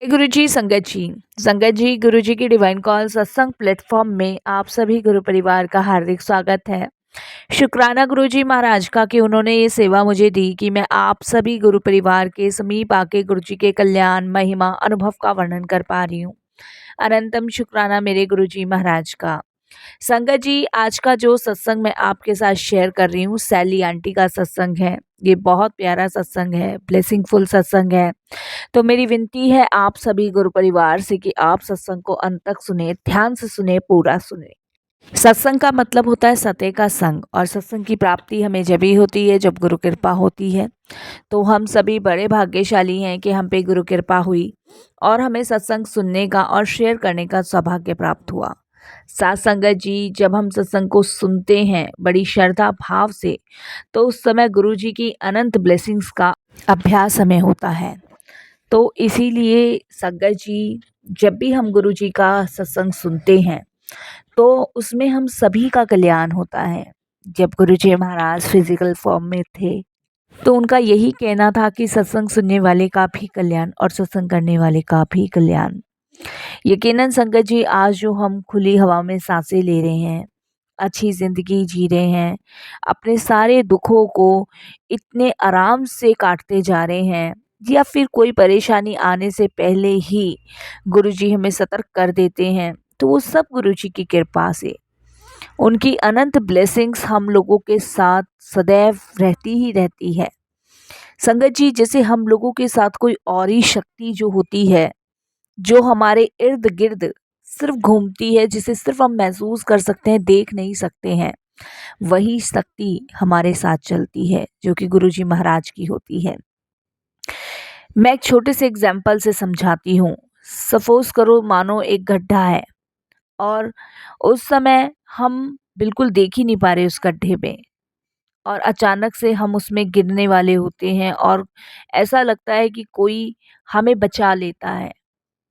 गुरु जी, संगत जी, गुरु जी की divine call सत्संग प्लेटफॉर्म में आप सभी गुरु परिवार का हार्दिक स्वागत है। शुक्राना गुरु जी महाराज का कि उन्होंने ये सेवा मुझे दी कि मैं आप सभी गुरु परिवार के समीप आके गुरु जी के कल्याण, महिमा, अनुभव का वर्णन कर पा रही हूँ। अनंतम शुक्राना मेरे गुरु जी महाराज का। संगत जी, आज का जो सत्संग मैं आपके साथ शेयर कर रही हूँ, सैली आंटी का सत्संग है। ये बहुत प्यारा सत्संग है, ब्लेसिंगफुल सत्संग है। तो मेरी विनती है आप सभी गुरु परिवार से कि आप सत्संग को अंत तक सुने, ध्यान से सुने, पूरा सुने। सत्संग का मतलब होता है सत्य का संग, और सत्संग की प्राप्ति हमें जब ही होती है जब गुरु कृपा होती है। तो हम सभी बड़े भाग्यशाली हैं कि हम पे गुरु कृपा हुई और हमें सत्संग सुनने का और शेयर करने का सौभाग्य प्राप्त हुआ। साथ संगत जी, जब हम सत्संग को सुनते हैं बड़ी श्रद्धा भाव से, तो उस समय गुरु जी की अनंत ब्लेसिंग्स का अभ्यास हमें होता है। तो इसीलिए संगत जी, जब भी हम गुरु जी का सत्संग सुनते हैं तो उसमें हम सभी का कल्याण होता है। जब गुरु जी महाराज फिजिकल फॉर्म में थे तो उनका यही कहना था कि सत्संग सुनने वाले का भी कल्याण और सत्संग करने वाले का भी कल्याण। यकीनन संगत जी, आज जो हम खुली हवा में सांसें ले रहे हैं, अच्छी ज़िंदगी जी रहे हैं, अपने सारे दुखों को इतने आराम से काटते जा रहे हैं, या फिर कोई परेशानी आने से पहले ही गुरुजी हमें सतर्क कर देते हैं, तो वो सब गुरुजी की कृपा से, उनकी अनंत ब्लेसिंग्स हम लोगों के साथ सदैव रहती ही रहती है। संगत जी, जैसे हम लोगों के साथ कोई और ही शक्ति जो होती है, जो हमारे इर्द गिर्द सिर्फ घूमती है, जिसे सिर्फ हम महसूस कर सकते हैं, देख नहीं सकते हैं, वही शक्ति हमारे साथ चलती है जो कि गुरुजी महाराज की होती है। मैं एक छोटे से एग्जाम्पल से समझाती हूँ। सपोज करो, मानो एक गड्ढा है और उस समय हम बिल्कुल देख ही नहीं पा रहे उस गड्ढे में, और अचानक से हम उसमें गिरने वाले होते हैं और ऐसा लगता है कि कोई हमें बचा लेता है।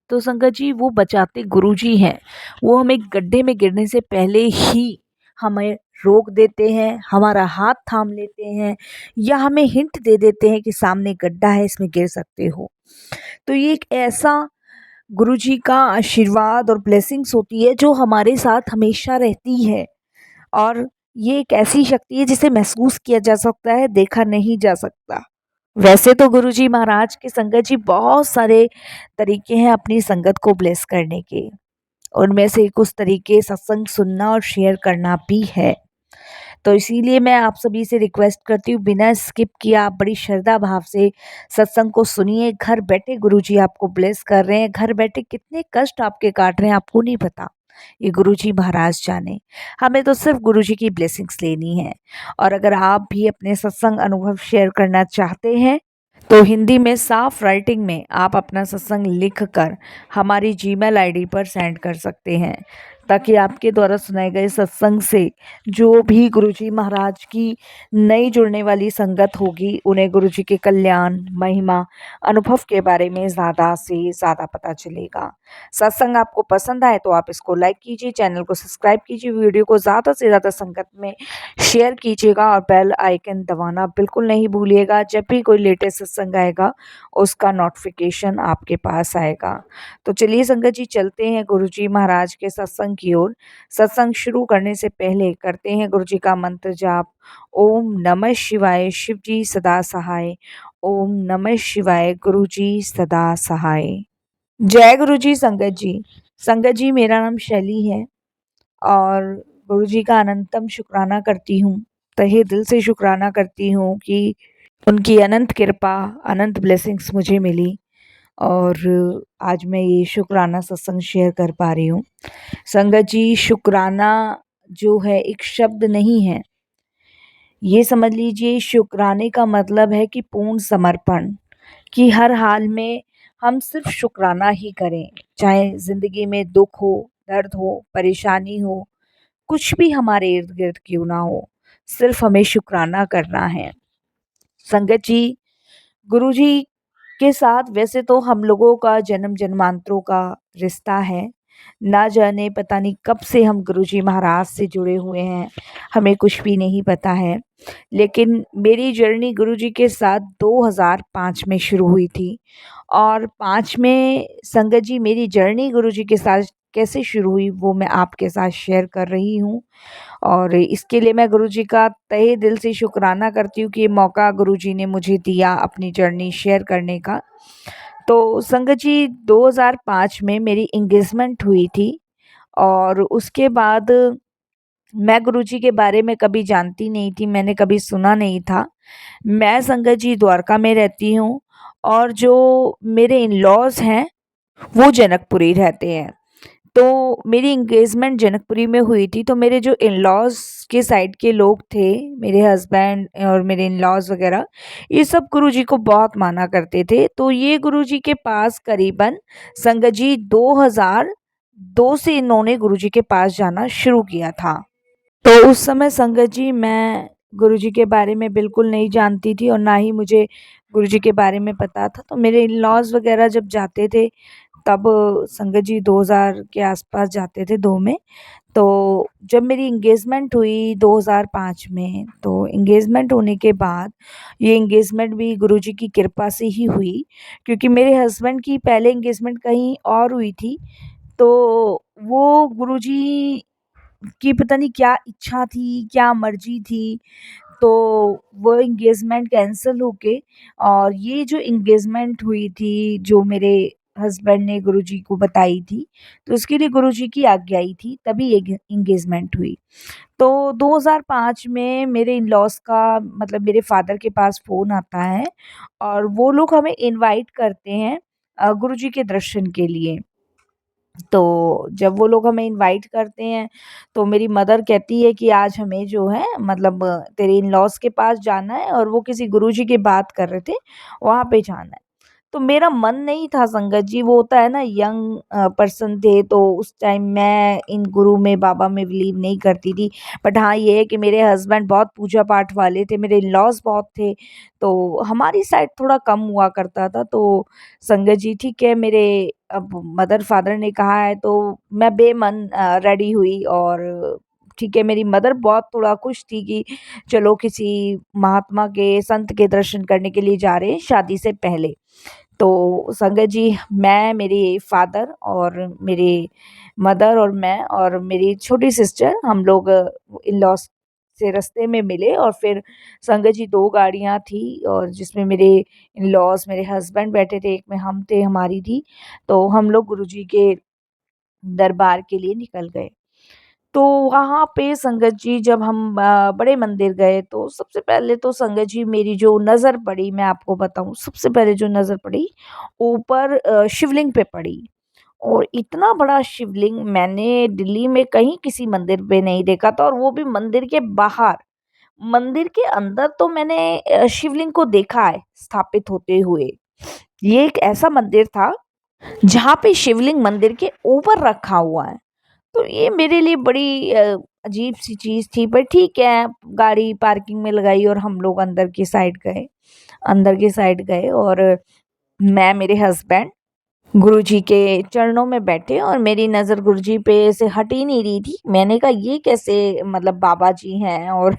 तो संगत जी, वो बचाते गुरुजी हैं। वो हमें गड्ढे में गिरने से पहले ही हमें रोक देते हैं, हमारा हाथ थाम लेते हैं, या हमें हिंट दे देते हैं कि सामने गड्ढा है, इसमें गिर सकते हो। तो ये एक ऐसा गुरुजी का आशीर्वाद और ब्लेसिंग्स होती है जो हमारे साथ हमेशा रहती है, और ये एक ऐसी शक्ति है जिसे महसूस किया जा सकता है, देखा नहीं जा सकता। वैसे तो गुरुजी महाराज के संगत जी बहुत सारे तरीके हैं अपनी संगत को ब्लेस करने के। उनमें से कुछ तरीके सत्संग सुनना और शेयर करना भी है। तो इसीलिए मैं आप सभी से रिक्वेस्ट करती हूँ, बिना स्किप किए आप बड़ी श्रद्धा भाव से सत्संग को सुनिए। घर बैठे गुरुजी आपको ब्लेस कर रहे हैं। घर बैठे कितने कष्ट आपके काट रहे हैं आपको नहीं पता, ये गुरुजी महाराज जाने। हमें तो सिर्फ गुरुजी की ब्लेसिंग्स लेनी है। और अगर आप भी अपने सत्संग अनुभव शेयर करना चाहते हैं तो हिंदी में साफ राइटिंग में आप अपना सत्संग लिख कर हमारी जीमेल आईडी पर सेंड कर सकते हैं, ताकि आपके द्वारा सुनाए गए सत्संग से जो भी गुरुजी महाराज की नई जुड़ने वाली संगत होगी, उन्हें गुरुजी के कल्याण, महिमा, अनुभव के बारे में ज़्यादा से ज़्यादा पता चलेगा। सत्संग आपको पसंद आए तो आप इसको लाइक कीजिए, चैनल को सब्सक्राइब कीजिए, वीडियो को ज़्यादा से ज़्यादा संगत में शेयर कीजिएगा और बेल आइकन दबाना बिल्कुल नहीं भूलिएगा। जब भी कोई लेटेस्ट सत्संग आएगा उसका नोटिफिकेशन आपके पास आएगा। तो चलिए संगत जी, चलते हैं गुरुजी महाराज के सत्संग की ओर। सत्संग शुरू करने से पहले करते हैं गुरुजी का मंत्र जाप। ओम नमः शिवाय, शिव जी सदा सहाय। ओम नमः शिवाय, गुरुजी सदा सहाय। जय गुरुजी। संगत जी, मेरा नाम शैली है और गुरुजी का अनंतम शुक्राना करती हूँ, तहे दिल से शुक्राना करती हूँ कि उनकी अनंत कृपा, अनंत ब्लेसिंग्स मुझे मिली और आज मैं ये शुक्राना सत्संग शेयर कर पा रही हूँ। संगत जी, शुक्राना जो है एक शब्द नहीं है, ये समझ लीजिए शुक्राने का मतलब है कि पूर्ण समर्पण, कि हर हाल में हम सिर्फ शुक्राना ही करें। चाहे ज़िंदगी में दुख हो, दर्द हो, परेशानी हो, कुछ भी हमारे इर्द गिर्द क्यों ना हो, सिर्फ हमें शुक्राना करना है। संगत जी, गुरुजी के साथ वैसे तो हम लोगों का जन्म जन्मांतरों का रिश्ता है। ना जाने पता नहीं कब से हम गुरुजी महाराज से जुड़े हुए हैं, हमें कुछ भी नहीं पता है। लेकिन मेरी जर्नी गुरुजी के साथ 2005 में शुरू हुई थी और 5 में संगत जी मेरी जर्नी गुरुजी के साथ कैसे शुरू हुई वो मैं आपके साथ शेयर कर रही हूँ। और इसके लिए मैं गुरुजी का तहे दिल से शुक्राना करती हूँ कि ये मौका गुरुजी ने मुझे दिया अपनी जर्नी शेयर करने का। तो संगत जी 2005 में मेरी एंगेजमेंट हुई थी और उसके बाद मैं गुरुजी के बारे में कभी जानती नहीं थी, मैंने कभी सुना नहीं था। मैं संगत जी द्वारका में रहती हूँ और जो मेरे इन-लॉज़ हैं, वो जनकपुरी रहते हैं। तो मेरी एंगेजमेंट जनकपुरी में हुई थी, तो मेरे जो इन-लॉज़ के साइड के लोग थे, मेरे हस्बैंड और मेरे इन-लॉज़ वग़ैरह, ये सब गुरुजी को बहुत माना करते थे। तो ये गुरुजी के पास करीबन संगत जी 2002 से इन्होंने गुरुजी के पास जाना शुरू किया था। तो उस समय संगत जी मैं गुरुजी के बारे में बिल्कुल नहीं जानती थी और ना ही मुझे गुरुजी के बारे में पता था। तो मेरे इन-लॉज़ वग़ैरह जब जाते थे तब संगत जी 2000 के आस-पास जाते थे 2 में। तो जब मेरी एंगेजमेंट हुई 2005 में, तो एंगेजमेंट होने के बाद ये एंगेजमेंट भी गुरुजी की कृपा से ही हुई, क्योंकि मेरे हस्बैंड की पहले एंगेजमेंट कहीं और हुई थी। तो वो गुरुजी की पता नहीं क्या इच्छा थी, क्या मर्ज़ी थी, तो वो एंगेजमेंट कैंसल हो के और ये जो एंगेजमेंट हुई थी, जो मेरे हस्बैंड ने गुरुजी को बताई थी, तो उसके लिए गुरुजी की आज्ञा ही थी, तभी एंगेजमेंट हुई। तो 2005 में मेरे इन-लॉज़ का मतलब मेरे फ़ादर के पास फ़ोन आता है और वो लोग हमें इनवाइट करते हैं गुरुजी के दर्शन के लिए। तो जब वो लोग हमें इनवाइट करते हैं, तो मेरी मदर कहती है कि आज हमें जो है मतलब तेरे इन-लॉज़ के पास जाना है और वो किसी गुरुजी की बात कर रहे थे, वहाँ पे जाना है। तो मेरा मन नहीं था संगत जी, वो होता है ना यंग पर्सन थे तो उस टाइम मैं इन गुरु में, बाबा में बिलीव नहीं करती थी। बट हाँ, ये है कि मेरे हस्बैंड बहुत पूजा-पाठ वाले थे, मेरे इन-लॉज़ बहुत थे, तो हमारी साइड थोड़ा कम हुआ करता था। तो संगत जी ठीक है, मेरे अब मदर-फादर ने कहा है तो मैं बेमन रेडी हुई और ठीक है, मेरी मदर बहुत थोड़ा खुश थी कि चलो किसी महात्मा के, संत के दर्शन करने के लिए जा रहे हैं शादी से पहले। तो संगत जी मैं, मेरे फादर और मेरे मदर और मैं और मेरी छोटी सिस्टर हम लोग इन-लॉज़ से रास्ते में मिले और फिर संगत जी 2 गाड़ियाँ थी और जिसमें मेरे इन-लॉज़, मेरे हस्बैंड बैठे थे, एक में हम थे, हमारी थी। तो हम लोग गुरुजी के दरबार के लिए निकल गए। तो वहाँ पे संगत जी जब हम बड़े मंदिर गए तो सबसे पहले तो संगत जी मेरी जो नज़र पड़ी, मैं आपको बताऊँ, सबसे पहले जो नज़र पड़ी ऊपर शिवलिंग पे पड़ी और इतना बड़ा शिवलिंग मैंने दिल्ली में कहीं किसी मंदिर पे नहीं देखा था और वो भी मंदिर के बाहर। मंदिर के अंदर तो मैंने शिवलिंग को देखा है स्थापित होते हुए। ये एक ऐसा मंदिर था जहाँ पे शिवलिंग मंदिर के ऊपर रखा हुआ है। तो ये मेरे लिए बड़ी अजीब-सी चीज़ थी, पर ठीक है, गाड़ी पार्किंग में लगाई और हम लोग अंदर की साइड गए और मैं, मेरे हस्बैंड गुरुजी के चरणों में बैठे और मेरी नज़र गुरुजी पे से हट ही नहीं रही थी। मैंने कहा ये कैसे मतलब बाबा जी हैं और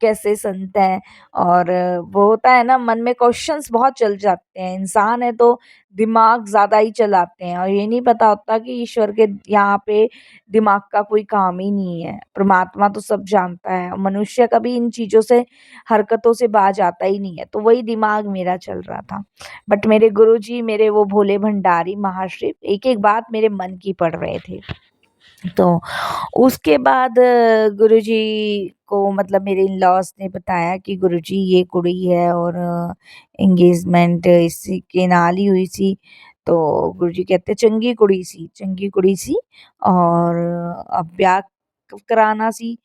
कैसे संत हैं और वो होता है ना मन में क्वेश्चंस बहुत चल जाते हैं। इंसान है तो दिमाग ज़्यादा ही चलाते हैं और ये नहीं पता होता कि ईश्वर के यहाँ पे दिमाग का कोई काम ही नहीं है। परमात्मा तो सब जानता है। मनुष्य कभी इन चीज़ों से, हरकतों से बाज आता ही नहीं है। तो वही दिमाग मेरा चल रहा था। बट मेरे गुरुजी, मेरे वो भोले भंडारी महाशिव एक-एक बात मेरे मन की पढ़ रहे थे। तो उसके बाद गुरुजी को मतलब मेरे इन-लॉज़ ने बताया कि गुरुजी ये कुड़ी है और एंगेजमेंट इसी के नाल ही हुई सी। तो गुरुजी कहते चंगी कुड़ी सी और अब ब्याह कराना सी।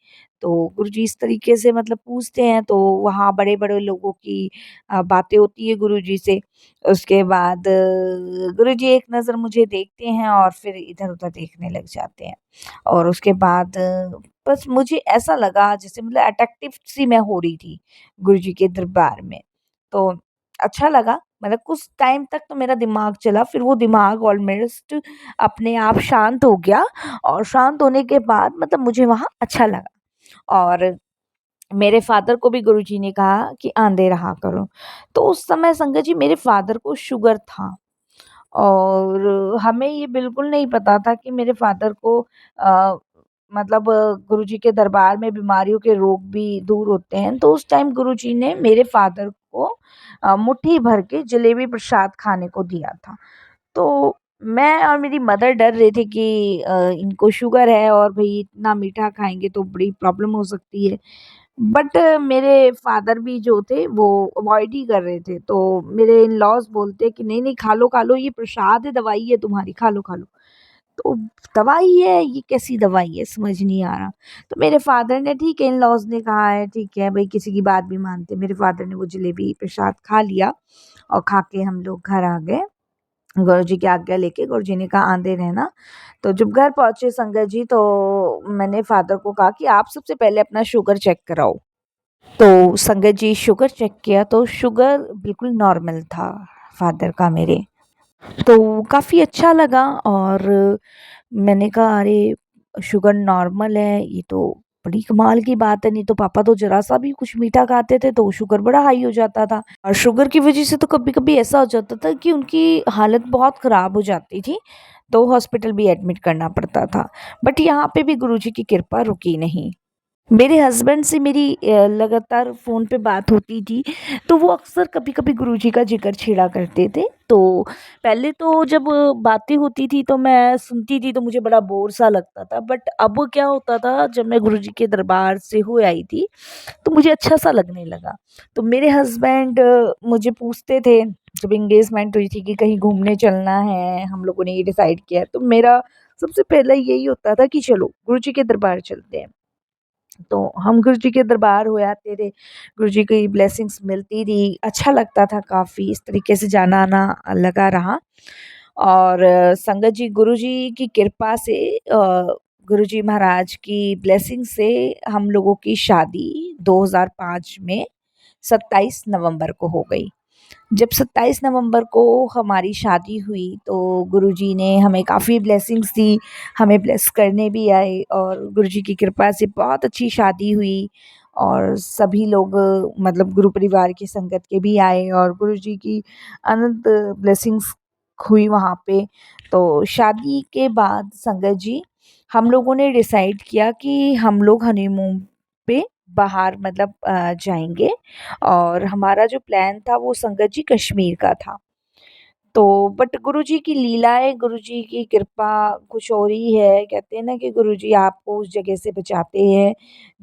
तो गुरुजी इस तरीके से मतलब पूछते हैं तो वहाँ बड़े-बड़े लोगों की बातें होती है गुरुजी से। उसके बाद गुरुजी एक नज़र मुझे देखते हैं और फिर इधर-उधर देखने लग जाते हैं। और उसके बाद बस मुझे ऐसा लगा जैसे मतलब अट्रैक्टिव सी मैं हो रही थी गुरुजी के दरबार में। तो अच्छा लगा, मतलब कुछ टाइम तक तो मेरा दिमाग चला, फिर वो दिमाग ऑलमोस्ट अपने आप शांत हो गया और शांत होने के बाद मतलब मुझे वहाँ अच्छा लगा। और मेरे फादर को भी गुरुजी ने कहा कि आंधे रहा करो। तो उस समय संगत जी मेरे फादर को शुगर था। और हमें ये बिल्कुल नहीं पता था कि मेरे फ़ादर को मतलब गुरुजी के दरबार में बीमारियों के रोग भी दूर होते हैं। तो उस टाइम गुरुजी ने मेरे फ़ादर को मुट्ठी भर के जलेबी प्रसाद खाने को दिया था। तो मैं और मेरी मदर डर रहे थे कि इनको शुगर है और भई इतना मीठा खाएँगे तो बड़ी प्रॉब्लम हो सकती है। बट मेरे फादर भी जो थे वो अवॉइड ही कर रहे थे। तो मेरे इन-लॉज़ बोलते कि नहीं, नहीं खा लो ये प्रसाद है, दवाई है तुम्हारी, खा लो, खा लो। तो दवाई है, ये कैसी दवाई है समझ नहीं आ रहा। तो मेरे फादर ने ठीक है, इन-लॉज़ ने कहा है ठीक है भई किसी की बात भी मानते। मेरे फादर ने वो जलेबी प्रसाद खा लिया और खा के हम लोग घर आ गए। गुरुजी की आज्ञा लेके गुरुजी ने कहा आंदे रहना। तो जब घर पहुँचे संगत जी तो मैंने फादर को कहा कि आप सबसे पहले अपना शुगर चेक कराओ। तो संगत जी शुगर चेक किया तो शुगर बिल्कुल नॉर्मल था फादर का मेरे। तो काफ़ी अच्छा लगा और मैंने कहा अरे! शुगर नॉर्मल है ये तो बड़ी कमाल की बात है, नहीं तो पापा तो ज़रा-सा भी कुछ मीठा खाते थे तो शुगर बड़ा हाई हो जाता था। और शुगर की वज़ह से तो कभी-कभी ऐसा हो जाता था कि उनकी हालत बहुत ख़राब हो जाती थी, तो हॉस्पिटल भी एडमिट करना पड़ता था। बट यहाँ पे भी गुरुजी की कृपा रुकी नहीं। मेरे हस्बैंड से मेरी लगातार फ़ोन पे बात होती थी, तो वो अक्सर कभी-कभी गुरुजी का ज़िक्र छेड़ा करते थे। तो पहले तो जब बातें होती थी तो मैं सुनती थी तो मुझे बड़ा बोर सा लगता था। बट अब क्या होता था जब मैं गुरुजी के दरबार से हो आई थी, तो मुझे अच्छा-सा लगने लगा। तो मेरे हस्बैंड मुझे पूछते थे जब एंगेजमेंट हुई थी कि कहीं घूमने चलना है, हम लोगों ने ये डिसाइड किया है। तो मेरा सबसे पहला यही होता था कि चलो गुरुजी के दरबार चलते हैं। तो हम गुरुजी के दरबार हो आते थे, गुरुजी की ब्लेसिंग्स मिलती थी, अच्छा लगता था काफ़ी, इस तरीके से जाना-आना लगा रहा। और संगत जी गुरुजी की कृपा से गुरुजी महाराज की ब्लेसिंग से हम लोगों की शादी 2005 में 27 नवंबर को हो गई। जब 27 नवंबर को हमारी शादी हुई तो गुरुजी ने हमें काफ़ी ब्लेसिंग्स दी, हमें ब्लेस करने भी आए और गुरुजी की कृपा से बहुत अच्छी शादी हुई और सभी लोग मतलब गुरु परिवार की संगत के भी आए और गुरुजी की अनंत ब्लेसिंग्स हुई वहाँ पे। तो शादी के बाद संगत जी हम लोगों ने डिसाइड किया कि हम लोग हनीमून पे बाहर मतलब जाएँगे और हमारा जो प्लान था वो संगत जी कश्मीर का था। तो बट गुरुजी की लीलाएँ, गुरुजी की कृपा कुछ और ही है। कहते हैं ना कि गुरुजी आपको उस जगह से बचाते हैं,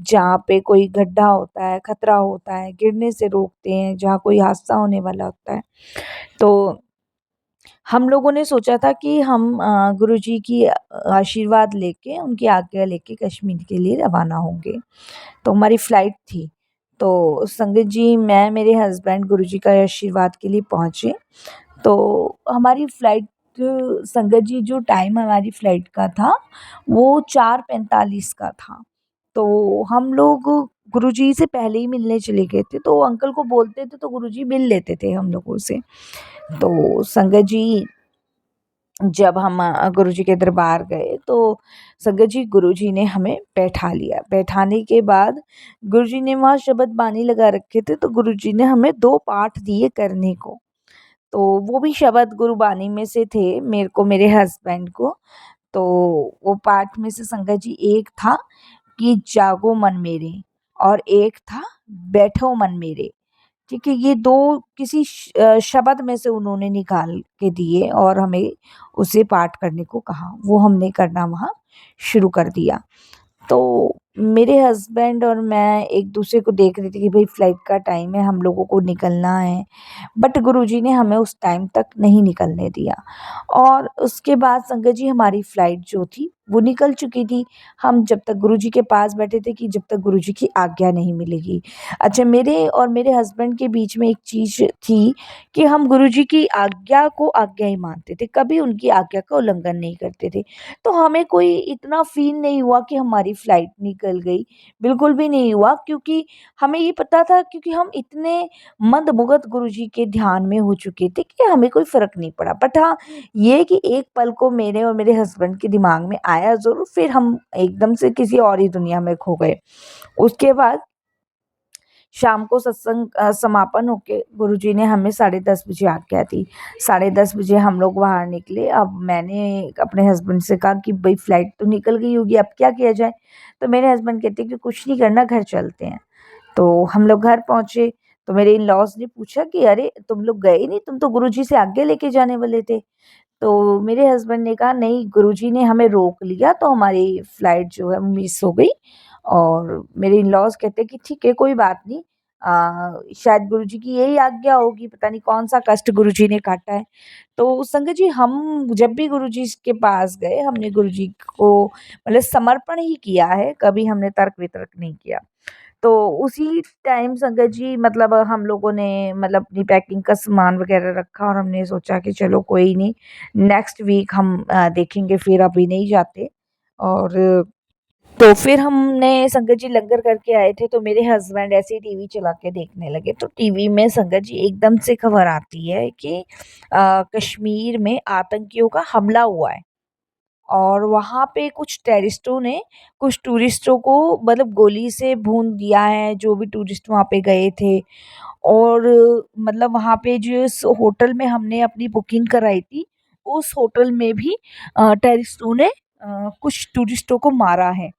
जहाँ पे कोई गड्ढा होता है, खतरा होता है, गिरने से रोकते हैं, जहाँ कोई हादसा होने वाला होता है। तो हम लोगों ने सोचा था कि हम गुरुजी की आशीर्वाद लेके, उनकी आज्ञा लेके कश्मीर के लिए रवाना होंगे। तो हमारी फ्लाइट थी। तो संगत जी, मैं, मेरे हस्बैंड गुरुजी का आशीर्वाद के लिए पहुँचे। तो हमारी फ्लाइट संगत जी जो टाइम हमारी फ्लाइट का था, वो 4:45 का था। तो हम लोग गुरुजी से पहले ही मिलने चले गए थे, तो अंकल को बोलते थे तो गुरुजी मिल लेते थे हम लोगों से। तो संगत जी जब हम गुरुजी के दरबार गए तो संगत जी गुरुजी ने हमें बैठा लिया। बैठाने के बाद गुरुजी ने वहाँ शबद बानी लगा रखे थे तो गुरुजी ने हमें 2 पाठ दिए करने को। तो वो भी शबद गुरुबानी में से थे मेरे को मेरे हस्बैंड को। तो वो पाठ में से संगत जी एक था कि जागो मन मेरे और एक था बैठो मन मेरे। ठीक है, ये 2 किसी शब्द में से उन्होंने निकाल के दिए और हमें उसे पाठ करने को कहा। वो हमने करना वहाँ शुरू कर दिया। तो मेरे हस्बैंड और मैं एक-दूसरे को देख रहे थे कि भई फ्लाइट का टाइम है, हम लोगों को निकलना है। बट गुरुजी ने हमें उस टाइम तक नहीं निकलने दिया और उसके बाद संगत जी हमारी फ्लाइट जो थी, वो निकल चुकी थी। हम जब तक गुरुजी के पास बैठे थे कि जब तक गुरुजी की आज्ञा नहीं मिलेगी। अच्छा मेरे और मेरे हस्बैंड के बीच में एक चीज़ थी कि हम गुरुजी की आज्ञा को आज्ञा ही मानते थे, कभी उनकी आज्ञा का उल्लंघन नहीं करते थे। तो हमें कोई इतना फ़ील नहीं हुआ कि हमारी फ्लाइट निकल गई, बिल्कुल भी नहीं हुआ क्योंकि हमें ये पता था क्योंकि हम इतने मंदमुग्ध गुरुजी के ध्यान में हो चुके थे कि हमें कोई फ़र्क नहीं पड़ा। बट हाँ, ये कि एक पल को मेरे और मेरे हस्बैंड के दिमाग में आया ज़रूर, फिर हम एकदम से किसी और ही दुनिया में खो गए। उसके बाद शाम को सत्संग समापन होके गुरुजी ने हमें 10:30 बजे आज्ञा दी। 10:30 बजे हम लोग बाहर निकले। अब मैंने अपने हस्बैंड से कहा कि भई फ्लाइट तो निकल गई होगी, अब क्या किया जाए? तो मेरे हस्बैंड कहते कि कुछ नहीं करना, घर चलते हैं। तो हम लोग घर पहुँचे, तो मेरे इन-लॉज़ ने पूछा कि अरे! तुम लोग गए नहीं? तुम तो गुरुजी से आज्ञा लेके जाने वाले थे। तो मेरे हस्बैंड ने कहा नहीं, गुरुजी ने हमें रोक लिया तो हमारी फ्लाइट जो है मिस हो गई। और मेरे इन-लॉज़ कहते हैं कि ठीक है, कोई बात नहीं, शायद गुरुजी की यही आज्ञा होगी, पता नहीं कौन-सा कष्ट गुरुजी ने काटा है। तो संगत जी, हम जब भी गुरुजी के पास गए, हमने गुरुजी को मतलब समर्पण ही किया है, कभी हमने तर्क-वितर्क नहीं किया। तो उसी टाइम संगत जी मतलब हम लोगों ने मतलब अपनी पैकिंग का सामान वगैरह रखा और हमने सोचा कि चलो कोई नहीं, नेक्स्ट वीक हम देखेंगे, फिर अभी नहीं जाते। और तो फिर हमने संगत जी लंगर करके आए थे, तो मेरे हस्बैंड ऐसे ही टीवी चला के देखने लगे। तो टीवी में संगत जी एकदम से खबर आती है कि कश्मीर में आतंकियों का हमला हुआ है। और वहाँ पे कुछ टेररिस्टों ने कुछ टूरिस्टों को मतलब गोली से भून दिया है, जो भी टूरिस्ट वहाँ पे गए थे। और मतलब वहाँ पे जिस होटल में हमने अपनी बुकिंग कराई थी, उस होटल में भी टेररिस्टों ने कुछ टूरिस्टों को मारा है।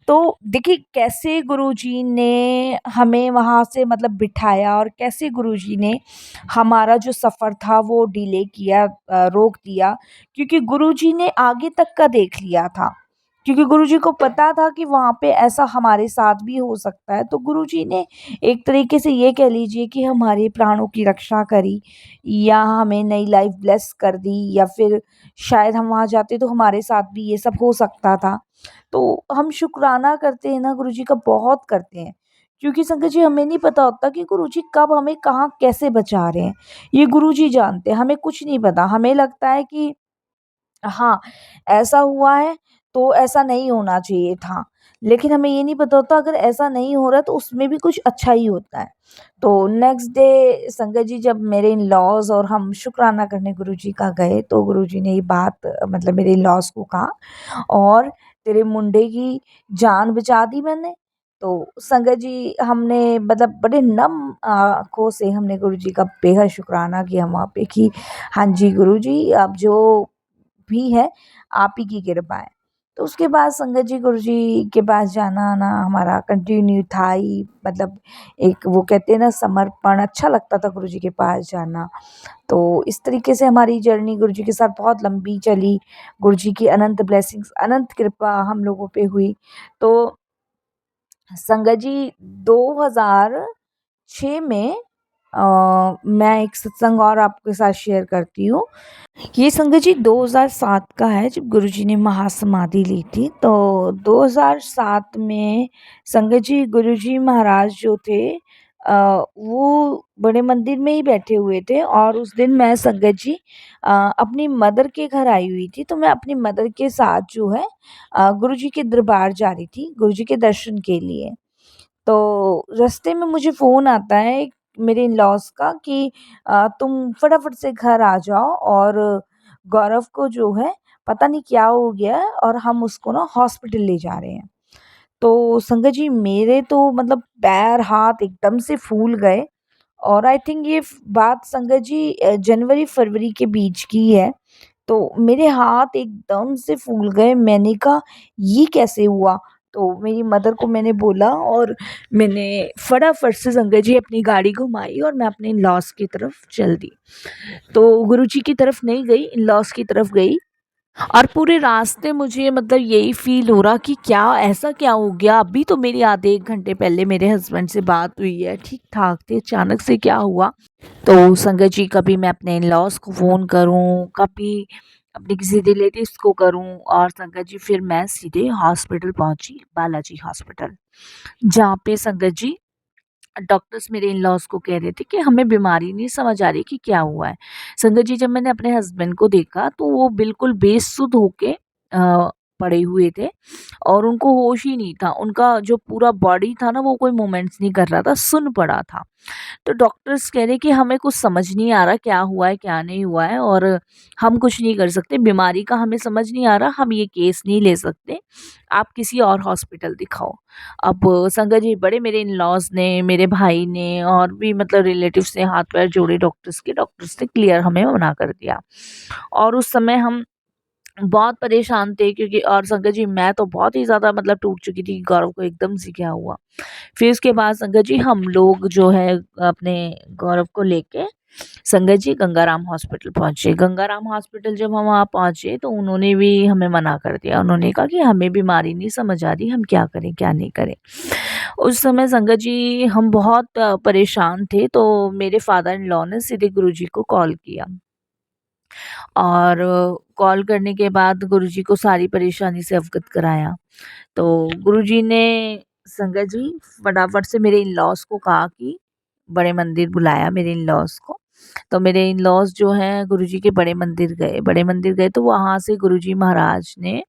तो देखिए कैसे गुरुजी ने हमें वहाँ से मतलब बिठाया और कैसे गुरुजी ने हमारा जो सफ़र था वो डिले किया, रोक दिया, क्योंकि गुरुजी ने आगे तक का देख लिया था। क्योंकि गुरुजी को पता था कि वहाँ पे ऐसा हमारे साथ भी हो सकता है, तो गुरुजी ने एक तरीके से ये कह लीजिए कि हमारे प्राणों की रक्षा करी या हमें नई लाइफ ब्लेस कर दी, या फिर शायद हम वहाँ जाते तो हमारे साथ भी ये सब हो सकता था। तो हम शुक्राना करते हैं ना गुरुजी का, बहुत करते हैं। क्योंकि संगत जी, हमें नहीं पता होता कि गुरुजी कब हमें कहाँ कैसे बचा रहे हैं। ये गुरुजी जानते हैं, हमें कुछ नहीं पता। हमें लगता है कि हाँ, ऐसा हुआ है तो ऐसा नहीं होना चाहिए था। लेकिन हमें ये नहीं पता होता अगर ऐसा नहीं हो रहा तो उसमें भी कुछ अच्छा ही होता है। तो नेक्स्ट डे संगत जी, जब मेरे इन-लॉज़ और हम शुक्राना करने गुरुजी का गए, तो गुरुजी ने ये बात मतलब मेरे इन-लॉज़ को कहा, और तेरे मुंडे की जान बचा दी मैंने। तो संगत जी, हमने मतलब बड़े नम आँखों से हमने गुरुजी का बेहद शुकराना किया वहाँ पे कि हाँ जी गुरुजी, अब जो भी है आप ही की कृपा है। तो उसके बाद संगत जी गुरुजी के पास जाना-आना हमारा कंटिन्यू था ही, मतलब एक वो कहते हैं ना समर्पण, अच्छा लगता था गुरुजी के पास जाना। तो इस तरीके से हमारी जर्नी गुरुजी के साथ बहुत लंबी चली। गुरुजी की अनंत ब्लेसिंग्स, अनंत कृपा हम लोगों पे हुई। तो संगत जी 2006 में मैं एक सत्संग और आपके साथ शेयर करती हूँ। ये संगत जी 2007 का है, जब गुरुजी ने महासमाधि ली थी। तो 2007 में संगत जी गुरुजी महाराज जो थे वो बड़े मंदिर में ही बैठे हुए थे, और उस दिन मैं संगत जी अपनी मदर के घर आई हुई थी। तो मैं अपनी मदर के साथ जो है गुरुजी के दरबार जा रही थी, गुरुजी के दर्शन के लिए। तो रास्ते में मुझे फ़ोन आता है मेरे इन-लॉज़ का कि तुम फटाफट से घर आ जाओ, और गौरव को जो है पता नहीं क्या हो गया है और हम उसको ना हॉस्पिटल ले जा रहे हैं। तो संगत जी, मेरे तो मतलब पैर हाथ एकदम से फूल गए। और आई थिंक ये बात संगत जी जनवरी-फरवरी के बीच की है। तो मेरे हाथ एकदम से फूल गए। मैंने कहा ये कैसे हुआ? तो मेरी मदर को मैंने बोला, और मैंने फटाफट से संगत जी अपनी गाड़ी घुमाई और मैं अपने इन-लॉज़ की तरफ चल दी। तो गुरुजी की तरफ नहीं गई, इन-लॉज़ की तरफ गई। और पूरे रास्ते मुझे मतलब यही फ़ील हो रहा कि क्या ऐसा क्या हो गया? अभी तो मेरी आधे 1 घंटे पहले मेरे हस्बैंड से बात हुई है, ठीक-ठाक थे, अचानक से क्या हुआ? तो संगत जी, कभी मैं अपने इन-लॉज़ को फ़ोन करूँ, कभी अपने किसी रिलेटिव्स को करूँ, और संगत जी फिर मैं सीधे हॉस्पिटल पहुँची, बालाजी हॉस्पिटल। जहाँ पे संगत जी डॉक्टर्स मेरे इन-लॉज़ को कह रहे थे कि हमें बीमारी नहीं समझ आ रही कि क्या हुआ है। संगत जी, जब मैंने अपने हस्बैंड को देखा तो वो बिल्कुल बेसुध होके पड़े हुए थे और उनको होश ही नहीं था। उनका जो पूरा बॉडी था ना, वो कोई मूवमेंट्स नहीं कर रहा था, सुन्न पड़ा था। तो डॉक्टर्स कह रहे कि हमें कुछ समझ नहीं आ रहा क्या हुआ है, क्या नहीं हुआ है, और हम कुछ नहीं कर सकते, बीमारी का हमें समझ नहीं आ रहा, हम ये केस नहीं ले सकते, आप किसी और हॉस्पिटल दिखाओ। अब संगत जी, बड़े मेरे इन-लॉज़ ने, मेरे भाई ने और भी मतलब रिलेटिव्स ने हाथ पैर जोड़े डॉक्टर्स के, डॉक्टर्स ने क्लियर हमें मना कर दिया। और उस समय हम बहुत परेशान थे, क्योंकि और संगत जी, मैं तो बहुत ही ज़्यादा मतलब टूट चुकी थी कि गौरव को एकदम से क्या हुआ। फिर उसके बाद संगत जी, हम लोग जो है अपने गौरव को लेके संगत जी गंगाराम हॉस्पिटल पहुँचे। गंगाराम हॉस्पिटल जब हम वहाँ पहुँचे तो उन्होंने भी हमें मना कर दिया। उन्होंने कहा कि हमें बीमारी नहीं समझ आ रही, हम क्या करें, क्या नहीं करें। उस समय संगत जी हम बहुत परेशान थे, तो मेरे फादर इन लॉ ने सीधे गुरुजी को कॉल किया। और कॉल करने के बाद गुरुजी को सारी परेशानी से अवगत कराया। तो गुरुजी ने संगत जी फटाफट से मेरे इन-लॉज़ को कहा कि बड़े मंदिर बुलाया मेरे इन-लॉज़ को। तो मेरे इन-लॉज़ जो हैं गुरुजी के बड़े मंदिर गए। बड़े मंदिर गए तो वहाँ से गुरुजी महाराज ने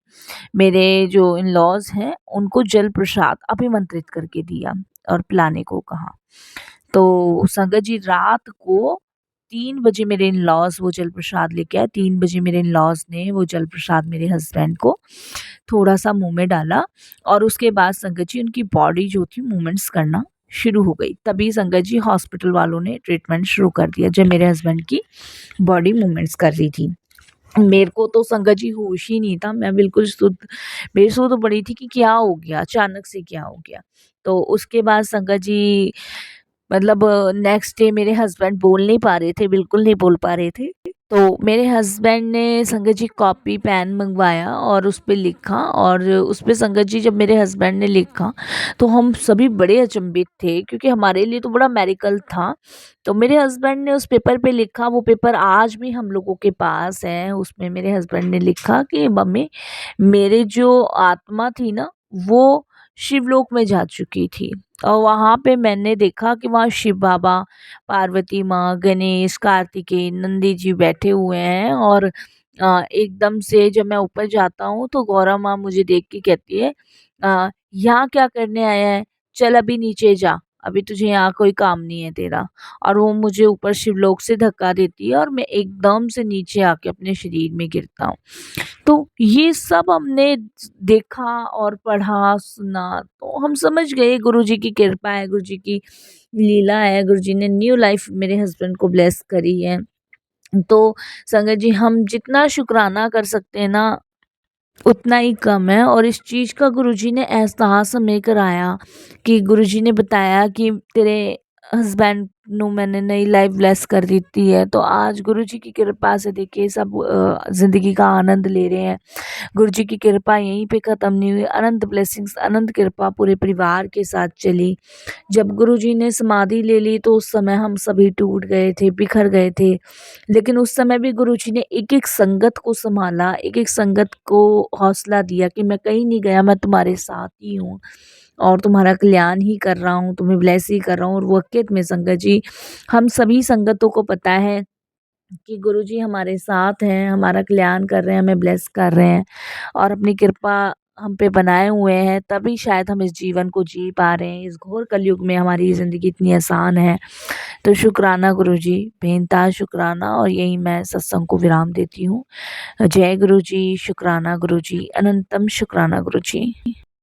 मेरे जो इन-लॉज़ हैं उनको जल प्रसाद अभिमंत्रित करके दिया और पिलाने को कहा। तो संगत जी रात को 3 बजे मेरे इन-लॉज़ वो जल प्रसाद लेके आए। 3 बजे मेरे इन-लॉज़ ने वो जल प्रसाद मेरे हस्बैंड को थोड़ा-सा मुँह में डाला और उसके बाद संगत जी उनकी बॉडी जो थी मूवमेंट्स करना शुरू हो गई। तभी संगत जी हॉस्पिटल वालों ने ट्रीटमेंट शुरू कर दिया, जब मेरे हस्बैंड की बॉडी मूवमेंट्स कर रही थी। मेरे को तो संगत जी होश ही नहीं था, मैं बिल्कुल बेसुध पड़ी थी कि क्या हो गया? अचानक से क्या हो गया? तो उसके बाद संगत जी मतलब नेक्स्ट डे मेरे हस्बैंड बोल नहीं पा रहे थे, बिल्कुल नहीं बोल पा रहे थे। तो मेरे हस्बैंड ने संगत जी कॉपी पेन मँगवाया और उस पे लिखा, और उस पे संगत जी जब मेरे हस्बैंड ने लिखा तो हम सभी बड़े अचंभित थे, क्योंकि हमारे लिए तो बड़ा मेडिकल था। तो मेरे हस्बैंड ने उस पेपर पे लिखा, वो पेपर आज भी हम लोगों के पास है। उसमें मेरे हस्बैंड ने लिखा कि मम्मी, मेरी जो आत्मा थी ना, वो शिवलोक में जा चुकी थी और वहाँ पे मैंने देखा कि वहाँ शिव बाबा, पार्वती माँ, गणेश, कार्तिकेय, नंदी जी बैठे हुए हैं। और एकदम से जब मैं ऊपर जाता हूँ तो गौरा माँ मुझे देख के कहती है, यहाँ क्या करने आया है? चल अभी नीचे जा, अभी तुझे यहाँ कोई काम नहीं है तेरा। और वो मुझे ऊपर शिवलोक से धक्का देती है और मैं एकदम से नीचे आके अपने शरीर में गिरता हूँ। तो ये सब हमने देखा और पढ़ा, सुना, तो हम समझ गए गुरुजी की कृपा है, गुरुजी की लीला है, गुरुजी ने न्यू लाइफ मेरे हस्बैंड को ब्लेस करी है। तो संगत जी, हम जितना शुक्राना कर सकते हैं ना, उतना ही कम है। और इस चीज़ का गुरुजी ने एहसास हमें कराया कि गुरुजी ने बताया कि तेरे हस्बैंड ਨੂੰ मैंने नई लाइफ ब्लेस कर दी है। तो आज गुरुजी की कृपा से देखिए सब ज़िंदगी का आनंद ले रहे हैं। गुरुजी की कृपा यहीं पे ख़त्म नहीं हुई, अनंत ब्लेसिंग्स, अनंत कृपा पूरे परिवार के साथ चली। जब गुरुजी ने समाधि ले ली तो उस समय हम सभी टूट गए थे, बिखर गए थे। लेकिन उस समय भी गुरुजी ने एक-एक संगत को सँभाला, एक-एक संगत को हौसला दिया कि मैं कहीं नहीं गया, मैं तुम्हारे साथ ही हूँ और तुम्हारा कल्याण ही कर रहा हूँ, तुम्हें ब्लेस ही कर रहा हूँ। और वक़्त में संगत जी, हम सभी संगतों को पता है कि गुरुजी हमारे साथ हैं, हमारा कल्याण कर रहे हैं, हमें ब्लेस कर रहे हैं और अपनी कृपा हम पे बनाए हुए हैं, तभी शायद हम इस जीवन को जी पा रहे हैं। इस घोर कलयुग में हमारी ज़िंदगी इतनी आसान है। तो शुक्राना गुरुजी, बेनता शुक्राना। और यहीं मैं सत्संग को विराम देती हूँ। जय गुरुजी, शुक्राना गुरुजी, अनंतम शुक्राना गुरुजी।